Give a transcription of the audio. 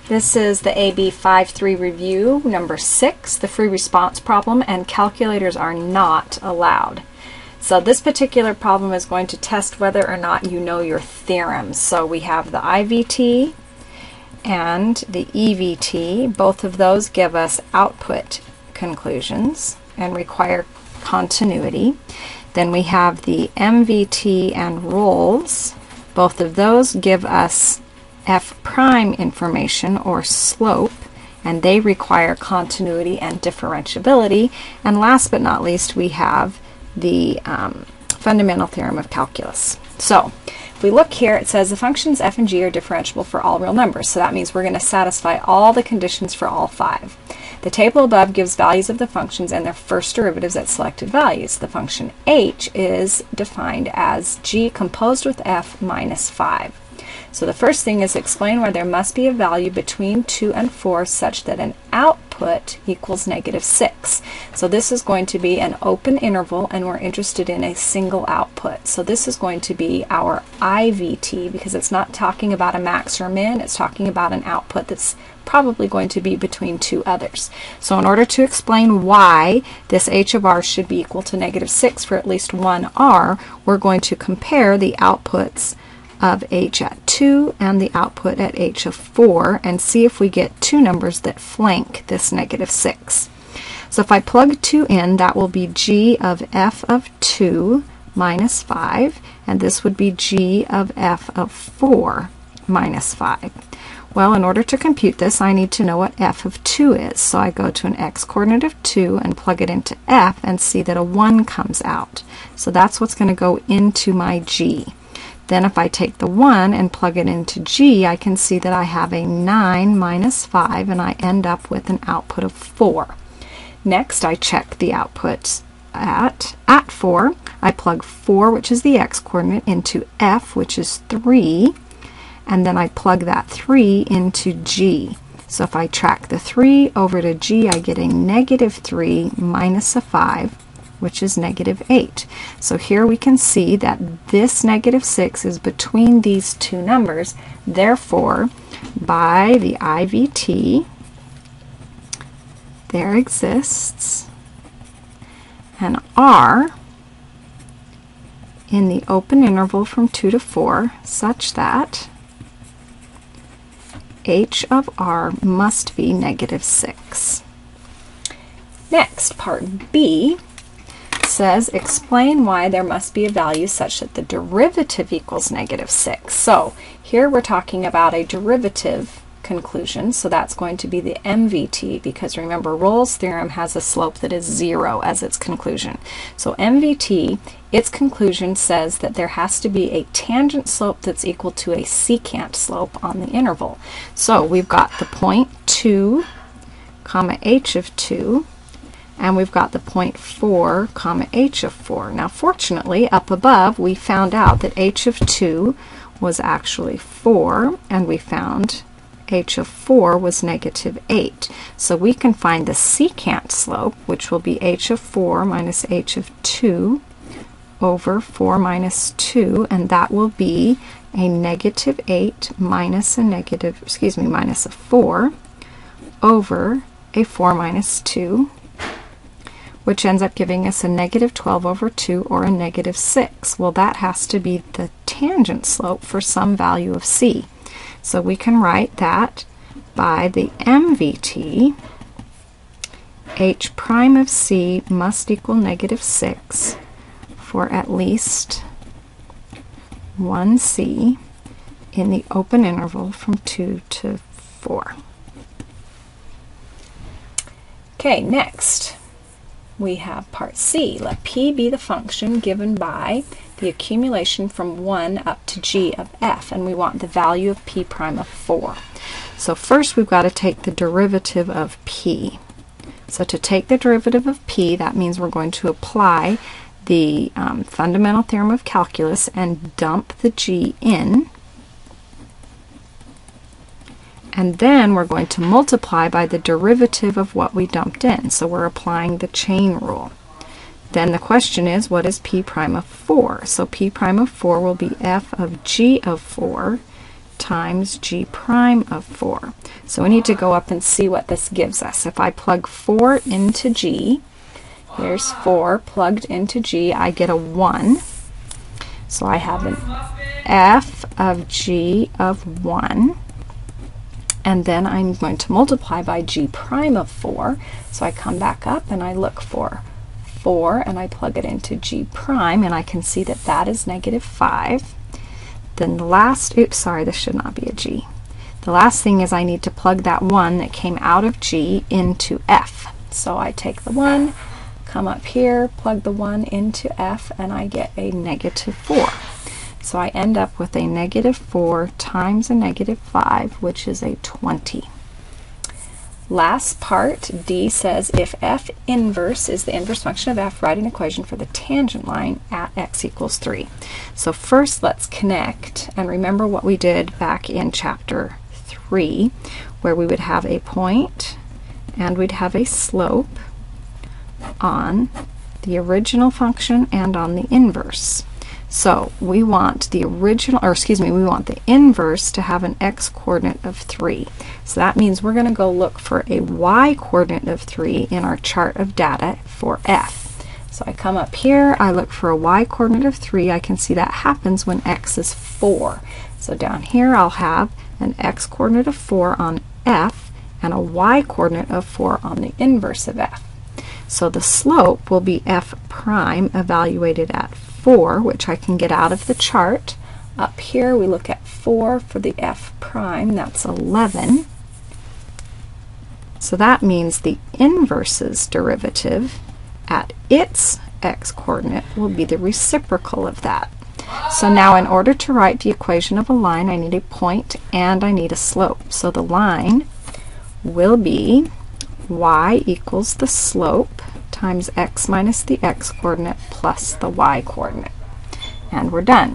This is the AB 5-3 review, number 6, the free response problem, and calculators are not allowed. So this particular problem is going to test whether or not you know your theorems. So we have the IVT and the EVT. Both of those give us output conclusions and require continuity. Then we have the MVT and rolls. Both of those give us F prime information or slope, and they require continuity and differentiability. And last but not least, we have the fundamental theorem of calculus. So if we look here, it says the functions f and g are differentiable for all real numbers. So that means we're going to satisfy all the conditions for all 5. The table above gives values of the functions and their first derivatives at selected values. The function h is defined as g composed with f minus 5. So the first thing is explain why there must be a value between 2 and 4 such that an output equals -6. So this is going to be an open interval, and we're interested in a single output. So this is going to be our IVT, because it's not talking about a max or min, it's talking about an output that's probably going to be between 2 others. So in order to explain why this h of r should be equal to -6 for at least one r, we're going to compare the outputs of h at 2 and the output at h of 4 and see if we get two numbers that flank this -6. So if I plug 2 in, that will be g of f of 2 minus 5, and this would be g of f of 4 minus 5. Well, in order to compute this, I need to know what f of 2 is. So I go to an x-coordinate of 2 and plug it into f and see that a 1 comes out. So that's what's going to go into my g. Then if I take the 1 and plug it into g, I can see that I have a 9 minus 5, and I end up with an output of 4. Next, I check the outputs at 4. I plug 4, which is the x-coordinate, into f, which is 3, and then I plug that 3 into g. So if I track the 3 over to g, I get a -3 minus a 5, which is -8. So here we can see that this -6 is between these two numbers. Therefore, by the IVT, there exists an r in the open interval from 2 to 4 such that h of r must be -6. Next, part B says explain why there must be a value such that the derivative equals -6. So here we're talking about a derivative conclusion, so that's going to be the MVT, because remember, Rolle's theorem has a slope that is 0 as its conclusion. So MVT, its conclusion says that there has to be a tangent slope that's equal to a secant slope on the interval. So we've got the point 2 comma h of 2, and we've got the point 4 comma h of 4. Now fortunately, up above we found out that h of 2 was actually 4, and we found h of 4 was -8. So we can find the secant slope, which will be h of 4 minus h of 2 over 4 minus 2, and that will be a -8 minus minus a 4 over a 4 minus 2, which ends up giving us a -12 over 2, or a -6. Well, that has to be the tangent slope for some value of c. So we can write that by the MVT, h prime of c must equal -6 for at least one c in the open interval from 2 to 4. Okay, next we have part C. Let P be the function given by the accumulation from 1 up to g of f, and we want the value of P prime of 4. So first we've got to take the derivative of P. So to take the derivative of P, that means we're going to apply the fundamental theorem of calculus and dump the g in. And then we're going to multiply by the derivative of what we dumped in. So we're applying the chain rule. Then the question is, what is P prime of 4? So P prime of 4 will be f of g of 4 times g prime of 4. So we need to go up and see what this gives us. If I plug 4 into g, here's 4 plugged into g, I get a 1. So I have an f of g of 1. And then I'm going to multiply by g prime of 4. So I come back up and I look for 4 and I plug it into g prime, and I can see that that is negative 5. Then the last, oops, sorry, this should not be a g. The last thing is I need to plug that 1 that came out of g into f. So I take the 1, come up here, plug the 1 into f, and I get a negative 4. So I end up with a negative 4 times a negative 5, which is a 20. Last part, D says if f inverse is the inverse function of f, write an equation for the tangent line at x equals 3. So first let's connect and remember what we did back in chapter 3, where we would have a point and we'd have a slope on the original function and on the inverse. So we want the original, or excuse me, we want the inverse to have an x-coordinate of 3. So that means we're going to go look for a y-coordinate of 3 in our chart of data for f. So I come up here, I look for a y-coordinate of 3. I can see that happens when x is 4. So down here I'll have an x-coordinate of 4 on f and a y-coordinate of 4 on the inverse of f. So the slope will be f prime evaluated at 4, which I can get out of the chart. Up here we look at 4 for the f prime, that's 11. So that means the inverse's derivative at its x-coordinate will be the reciprocal of that. So now in order to write the equation of a line, I need a point and I need a slope. So the line will be y equals the slope times x minus the x-coordinate plus the y-coordinate. And we're done.